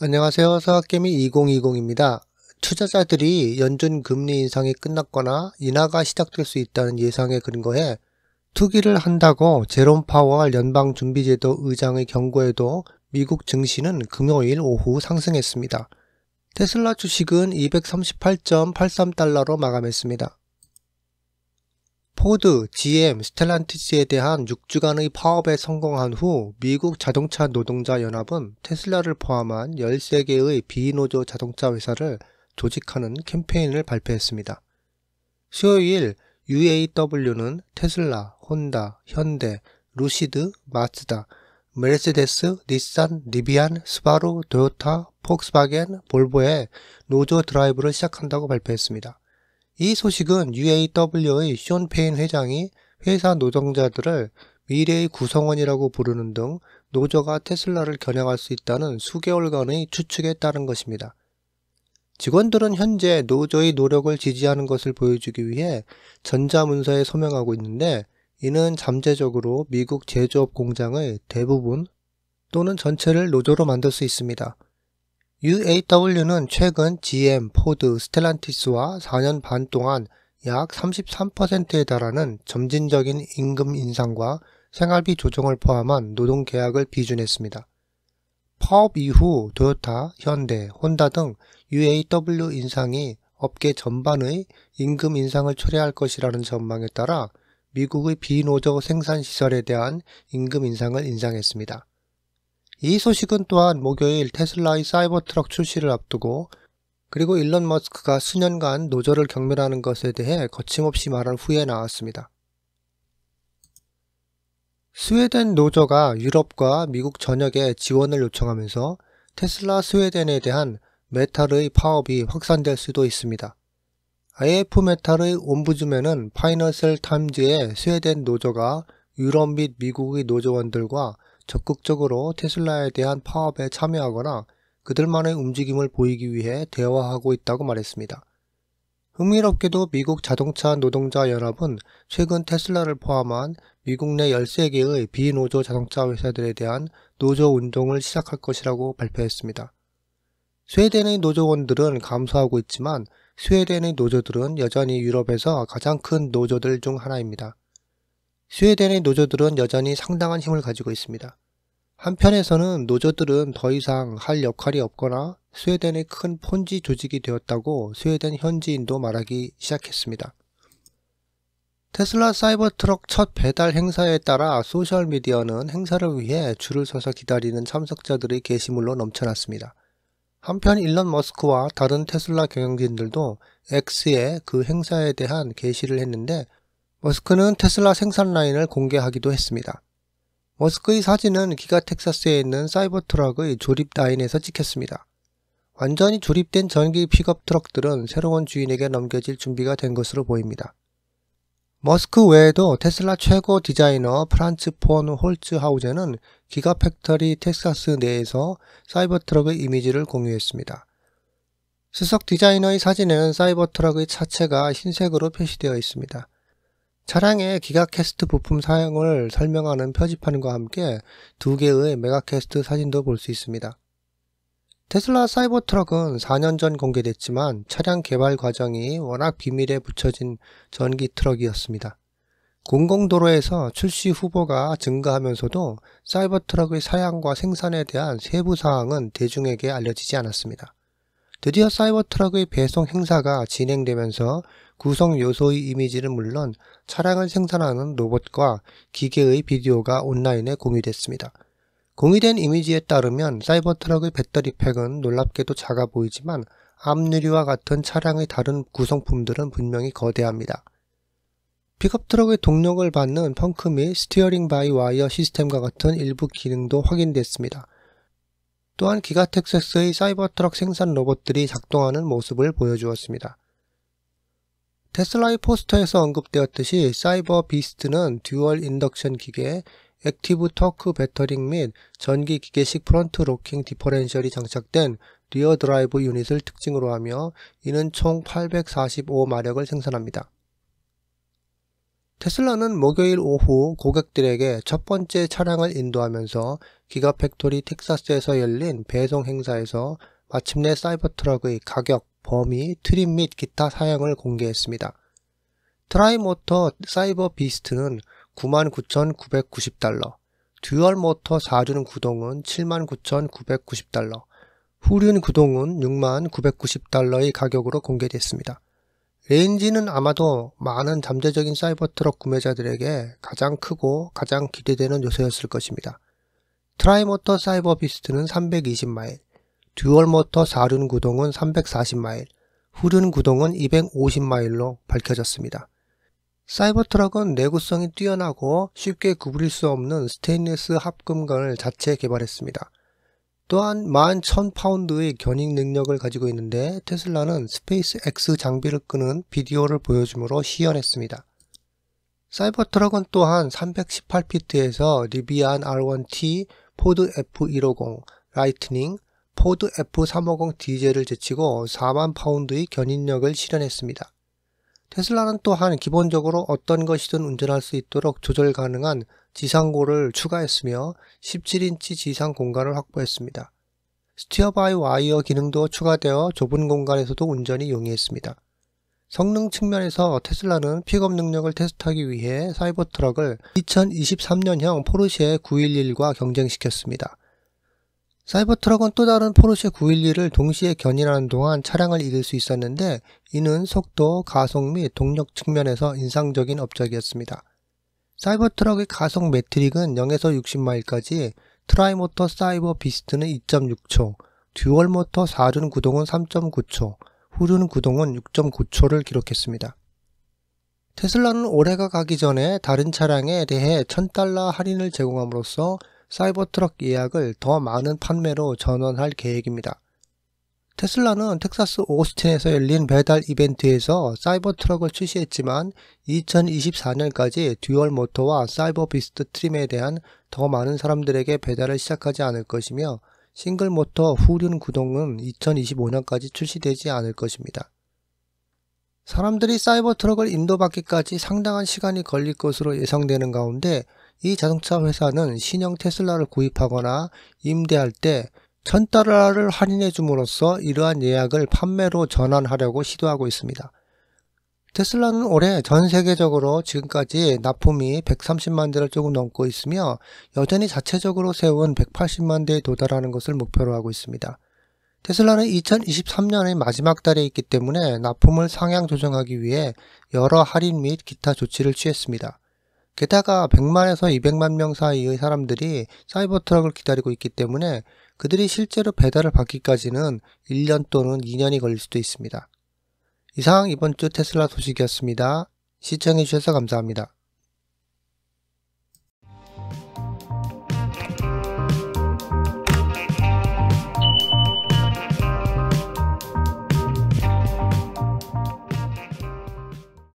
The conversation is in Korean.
안녕하세요. 서학개미 2020입니다. 투자자들이 연준 금리 인상이 끝났거나 인하가 시작될 수 있다는 예상에 근거해 투기를 한다고 제롬 파월 연방준비제도 의장의 경고에도 미국 증시는 금요일 오후 상승했습니다. 테슬라 주식은 238.83달러로 마감했습니다. 포드, GM, 스텔란티스에 대한 6주간의 파업에 성공한 후 미국 자동차 노동자 연합은 테슬라를 포함한 13개의 비노조 자동차 회사를 조직하는 캠페인을 발표했습니다. 수요일 UAW는 테슬라, 혼다, 현대, 루시드, 마츠다, 메르세데스, 닛산, 리비안, 스바루, 토요타, 폭스바겐, 볼보의 노조 드라이브를 시작한다고 발표했습니다. 이 소식은 UAW의 숀 페인 회장이 회사 노동자들을 미래의 구성원이라고 부르는 등 노조가 테슬라를 겨냥할 수 있다는 수개월간의 추측에 따른 것입니다. 직원들은 현재 노조의 노력을 지지하는 것을 보여주기 위해 전자문서에 서명하고 있는데, 이는 잠재적으로 미국 제조업 공장의 대부분 또는 전체를 노조로 만들 수 있습니다. UAW는 최근 GM, 포드, 스텔란티스와 4년 반 동안 약 33%에 달하는 점진적인 임금 인상과 생활비 조정을 포함한 노동계약을 비준했습니다. 파업 이후 토요타, 현대, 혼다 등 UAW 인상이 업계 전반의 임금 인상을 초래할 것이라는 전망에 따라 미국의 비노조 생산시설에 대한 임금 인상을 인상했습니다. 이 소식은 또한 목요일 테슬라의 사이버트럭 출시를 앞두고, 그리고 일론 머스크가 수년간 노조를 경멸하는 것에 대해 거침없이 말한 후에 나왔습니다. 스웨덴 노조가 유럽과 미국 전역에 지원을 요청하면서 테슬라 스웨덴에 대한 메탈의 파업이 확산될 수도 있습니다. IF 메탈의 옴부즈맨은 파이낸셜 타임즈의 스웨덴 노조가 유럽 및 미국의 노조원들과 적극적으로 테슬라에 대한 파업에 참여하거나 그들만의 움직임을 보이기 위해 대화하고 있다고 말했습니다. 흥미롭게도 미국 자동차 노동자 연합은 최근 테슬라를 포함한 미국 내 13개의 비노조 자동차 회사들에 대한 노조 운동을 시작할 것이라고 발표했습니다. 스웨덴의 노조원들은 감소하고 있지만 스웨덴의 노조들은 여전히 유럽에서 가장 큰 노조들 중 하나입니다. 스웨덴의 노조들은 여전히 상당한 힘을 가지고 있습니다. 한편에서는 노조들은 더 이상 할 역할이 없거나 스웨덴의 큰 폰지 조직이 되었다고 스웨덴 현지인도 말하기 시작했습니다. 테슬라 사이버트럭 첫 배달 행사에 따라 소셜미디어는 행사를 위해 줄을 서서 기다리는 참석자들의 게시물로 넘쳐났습니다. 한편 일론 머스크와 다른 테슬라 경영진들도 X에 그 행사에 대한 게시를 했는데, 머스크는 테슬라 생산 라인을 공개하기도 했습니다. 머스크의 사진은 기가 텍사스에 있는 사이버트럭의 조립 라인에서 찍혔습니다. 완전히 조립된 전기 픽업 트럭들은 새로운 주인에게 넘겨질 준비가 된 것으로 보입니다. 머스크 외에도 테슬라 최고 디자이너 프란츠 폰 홀츠하우젠은 기가팩토리 텍사스 내에서 사이버트럭의 이미지를 공유했습니다. 수석 디자이너의 사진에는 사이버트럭의 차체가 흰색으로 표시되어 있습니다. 차량의 기가캐스트 부품 사용을 설명하는 표지판과 함께 2개의 메가캐스트 사진도 볼 수 있습니다. 테슬라 사이버트럭은 4년 전 공개됐지만 차량 개발 과정이 워낙 비밀에 붙여진 전기 트럭이었습니다. 공공도로에서 출시 후보가 증가하면서도 사이버트럭의 사양과 생산에 대한 세부 사항은 대중에게 알려지지 않았습니다. 드디어 사이버트럭의 배송 행사가 진행되면서 구성 요소의 이미지는 물론 차량을 생산하는 로봇과 기계의 비디오가 온라인에 공유됐습니다. 공유된 이미지에 따르면 사이버트럭의 배터리팩은 놀랍게도 작아 보이지만 앞유리와 같은 차량의 다른 구성품들은 분명히 거대합니다. 픽업트럭의 동력을 받는 펑크 및 스티어링 바이 와이어 시스템과 같은 일부 기능도 확인됐습니다. 또한 기가텍사스의 사이버트럭 생산 로봇들이 작동하는 모습을 보여주었습니다. 테슬라의 포스터에서 언급되었듯이 사이버 비스트는 듀얼 인덕션 기계, 액티브 토크 배터링 및 전기 기계식 프론트 로킹 디퍼렌셜이 장착된 리어 드라이브 유닛을 특징으로 하며 이는 총 845마력을 생산합니다. 테슬라는 목요일 오후 고객들에게 첫 번째 차량을 인도하면서 기가팩토리 텍사스에서 열린 배송 행사에서 마침내 사이버트럭의 가격, 범위, 트림 및 기타 사양을 공개했습니다. 트라이모터 사이버 비스트는 99,990달러, 듀얼모터 4륜 구동은 79,990달러, 후륜 구동은 69,990달러의 가격으로 공개됐습니다. 레인지는 아마도 많은 잠재적인 사이버트럭 구매자들에게 가장 크고 가장 기대되는 요소였을 것입니다. 트라이모터 사이버 비스트는 320마일, 듀얼모터 4륜 구동은 340마일, 후륜 구동은 250마일로 밝혀졌습니다. 사이버트럭은 내구성이 뛰어나고 쉽게 구부릴 수 없는 스테인리스 합금관을 자체 개발했습니다. 또한 11,000파운드의 견인 능력을 가지고 있는데 테슬라는 스페이스 X 장비를 끄는 비디오를 보여주므로 시연했습니다. 사이버트럭은 또한 318피트에서 리비안 R1T, 포드 F150, 라이트닝, 포드 F350 디젤을 제치고 4만 파운드의 견인력을 실현했습니다. 테슬라는 또한 기본적으로 어떤 것이든 운전할 수 있도록 조절 가능한 지상고를 추가했으며 17인치 지상 공간을 확보했습니다. 스티어 바이 와이어 기능도 추가되어 좁은 공간에서도 운전이 용이했습니다. 성능 측면에서 테슬라는 픽업 능력을 테스트하기 위해 사이버트럭을 2023년형 포르쉐 911과 경쟁시켰습니다. 사이버트럭은 또 다른 포르쉐 911을 동시에 견인하는 동안 차량을 잃을 수 있었는데 이는 속도, 가속 및 동력 측면에서 인상적인 업적이었습니다. 사이버트럭의 가속 매트릭은 0에서 60마일까지, 트라이모터 사이버 비스트는 2.6초, 듀얼모터 4륜 구동은 3.9초, 후륜 구동은 6.9초를 기록했습니다. 테슬라는 올해가 가기 전에 다른 차량에 대해 $1,000 할인을 제공함으로써 사이버트럭 예약을 더 많은 판매로 전환할 계획입니다. 테슬라는 텍사스 오스틴에서 열린 배달 이벤트에서 사이버트럭을 출시했지만 2024년까지 듀얼 모터와 사이버 비스트 트림에 대한 더 많은 사람들에게 배달을 시작하지 않을 것이며 싱글 모터 후륜 구동은 2025년까지 출시되지 않을 것입니다. 사람들이 사이버트럭을 인도받기까지 상당한 시간이 걸릴 것으로 예상되는 가운데 이 자동차 회사는 신형 테슬라를 구입하거나 임대할 때 $1,000를 할인해 줌으로써 이러한 예약을 판매로 전환하려고 시도하고 있습니다. 테슬라는 올해 전 세계적으로 지금까지 납품이 130만 대를 조금 넘고 있으며 여전히 자체적으로 세운 180만 대에 도달하는 것을 목표로 하고 있습니다. 테슬라는 2023년의 마지막 달에 있기 때문에 납품을 상향 조정하기 위해 여러 할인 및 기타 조치를 취했습니다. 게다가 100만에서 200만 명 사이의 사람들이 사이버트럭을 기다리고 있기 때문에 그들이 실제로 배달을 받기까지는 1년 또는 2년이 걸릴 수도 있습니다. 이상 이번 주 테슬라 소식이었습니다. 시청해주셔서 감사합니다.